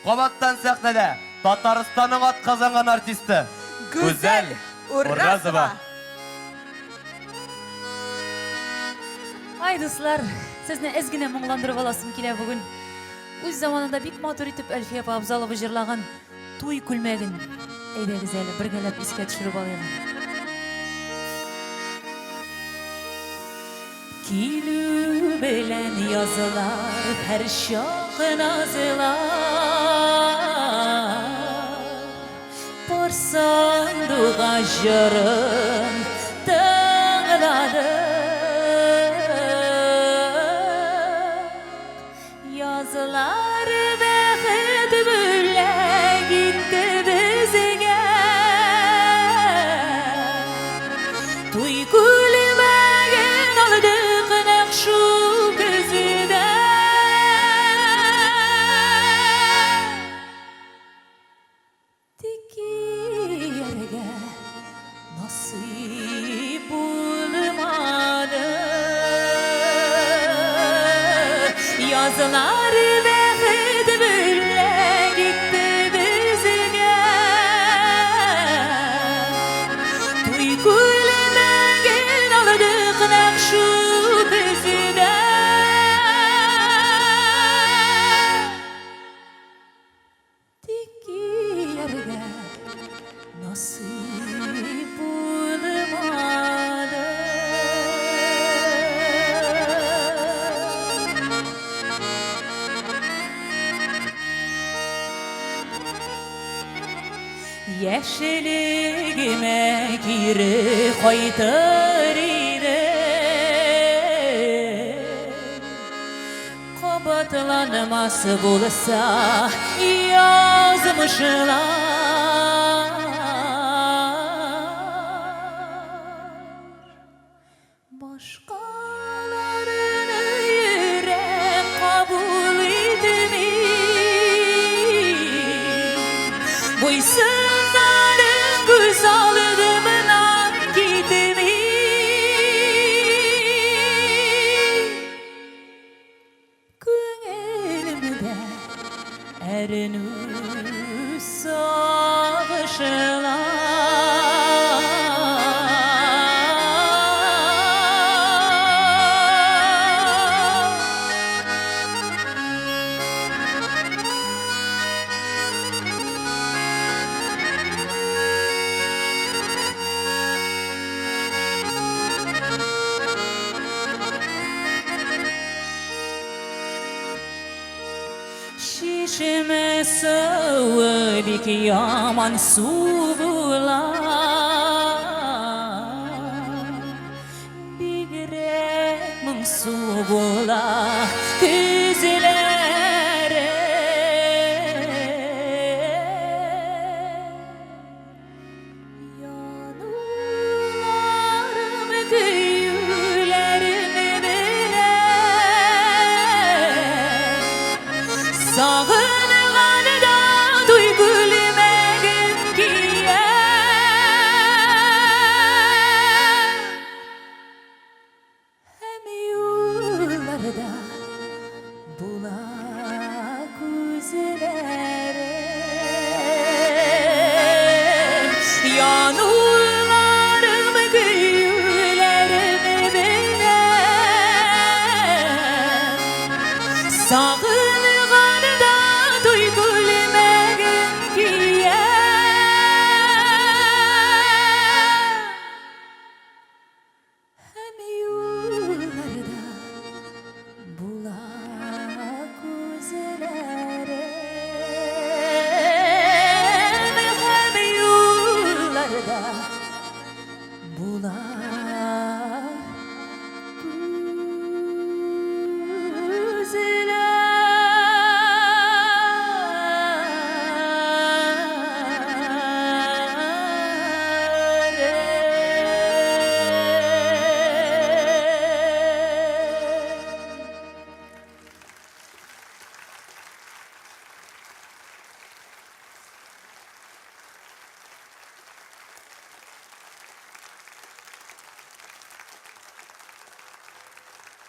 Qobatdan sahnada Tataristan'ın at kazangan artisti Гузель Уразова. Ay dostlar, sizni ezgine muңlandырып alasım kile bugün. Üz zamanında bik motor itip Elfiye Abzalova jırlagan Tuy kулмэгин. Eydegiz eli birgelep iske düşürüp alayım. Kilü bilen yazılar, her şok nazılar. Porsandığa jırın dağladı. Yazılar bəxet bülle gitti bizge. Tuy kулмэгин aldık nakşu gözüde. Tiki yerge nasip bulmadı. Yazılar bəxet bülle gitti bizge. Tuy kулмэгин aldık nakşu gözüde. Tiki yerge nasip bulmadı. Yeşiligime geri koytar idi. Qabatlanması bulsa yazmışlar. Başkalarını yürek kabul etmiş. Boysunların güzelliğinden gitmiş. Gönlümde erinir savaşlar. Şişime söyledik yaman sular. Bigrek mın sular güzlere. Yanılarım köylerimi bile. Sağ